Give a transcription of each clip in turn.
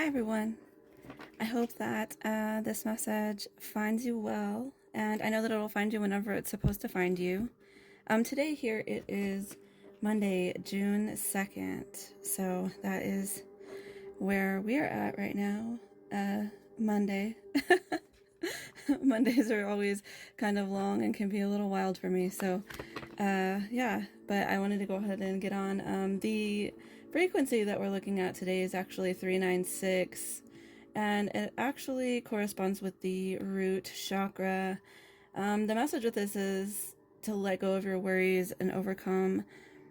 Hi everyone. I hope that this message finds you well, and I know that it'll find you whenever it's supposed to find you. Today here it is Monday, June 2nd, so that is where we are at right now. Monday. Mondays are always kind of long and can be a little wild for me, so yeah, but I wanted to go ahead and get on. The frequency that we're looking at today is actually 396, and it actually corresponds with the root chakra. The message with this is to let go of your worries and overcome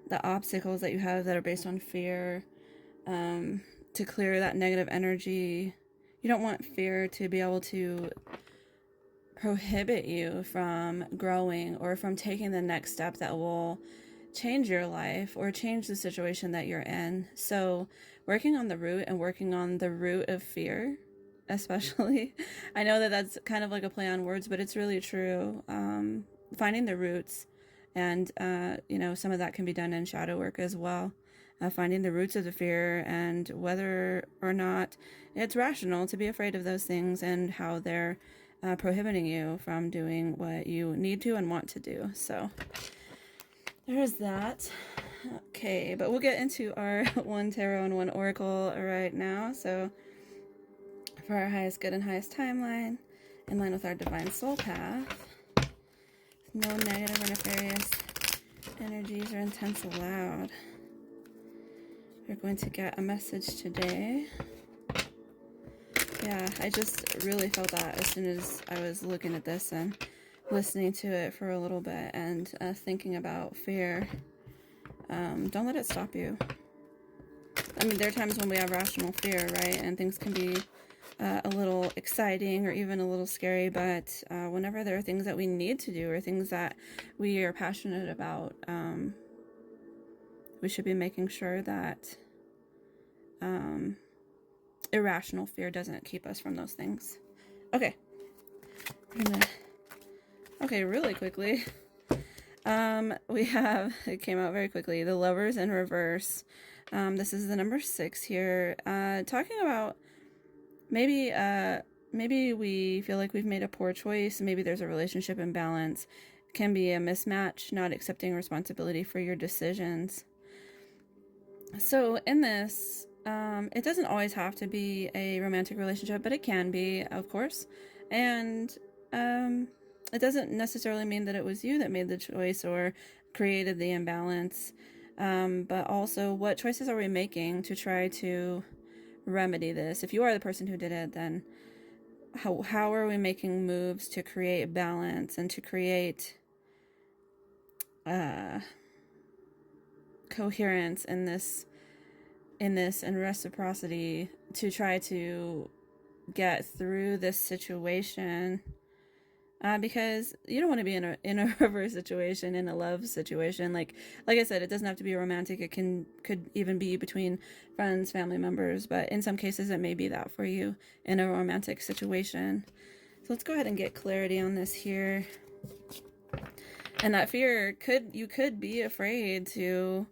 the obstacles that you have that are based on fear, to clear that negative energy. You don't want fear to be able to prohibit you from growing or from taking the next step that will change your life or change the situation that you're in. So working on the root and working on the root of fear, especially, I know that that's kind of like a play on words, but it's really true. Finding the roots, and some of that can be done in shadow work as well. Finding the roots of the fear and whether or not it's rational to be afraid of those things and how they're prohibiting you from doing what you need to and want to do. So there's that. Okay, but we'll get into our one tarot and one oracle right now. So for our highest good and highest timeline, in line with our divine soul path, no negative or nefarious energies or intents allowed. We're going to get a message today. Yeah, I just really felt that as soon as I was looking at this and listening to it for a little bit and thinking about fear. Don't let it stop you. I mean, there are times when we have rational fear, right? And things can be a little exciting or even a little scary, but whenever there are things that we need to do or things that we are passionate about, we should be making sure that irrational fear doesn't keep us from those things. Okay. Okay, really quickly. We have, it came out very quickly, the Lovers in reverse. This is the number 6 here. Talking about maybe we feel like we've made a poor choice. Maybe there's a relationship imbalance. It can be a mismatch, not accepting responsibility for your decisions. So in this, it doesn't always have to be a romantic relationship, but it can be, of course. And it doesn't necessarily mean that it was you that made the choice or created the imbalance. But also, what choices are we making to try to remedy this? If you are the person who did it, then how are we making moves to create balance and to create coherence in this and reciprocity to try to get through this situation, because you don't want to be in a reverse situation, in a love situation. Like I said, it doesn't have to be romantic. It could even be between friends, family members, but in some cases it may be that for you in a romantic situation. So let's go ahead and get clarity on this here. And that fear, you could be afraid to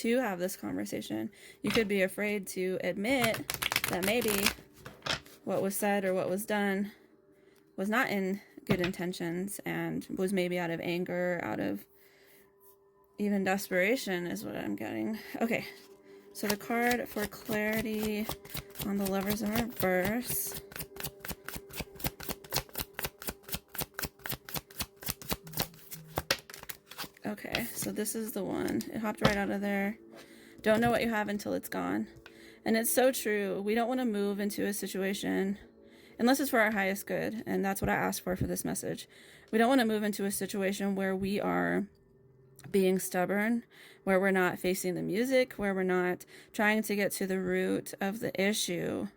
have this conversation. You could be afraid to admit that maybe what was said or what was done was not in good intentions and was maybe out of anger, out of even desperation is what I'm getting. Okay, so the card for clarity on the Lovers in reverse. Okay, so this is the one. It hopped right out of there. Don't know what you have until it's gone. And it's so true. We don't want to move into a situation unless it's for our highest good. And that's what I asked for this message. We don't want to move into a situation where we are being stubborn, where we're not facing the music, where we're not trying to get to the root of the issue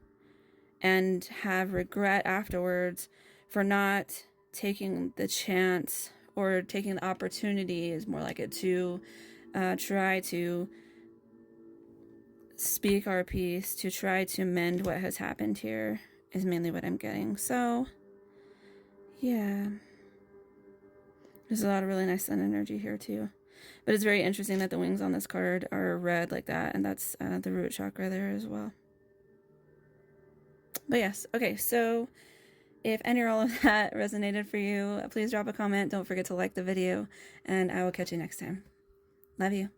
and have regret afterwards for not taking the chance or taking the opportunity, is more like it, to try to speak our piece, to try to mend what has happened here, is mainly what I'm getting. So yeah, there's a lot of really nice sun energy here too. But it's very interesting that the wings on this card are red like that, and that's the root chakra there as well. But yes, okay, so if any or all of that resonated for you, please drop a comment. Don't forget to like the video, and I will catch you next time. Love you.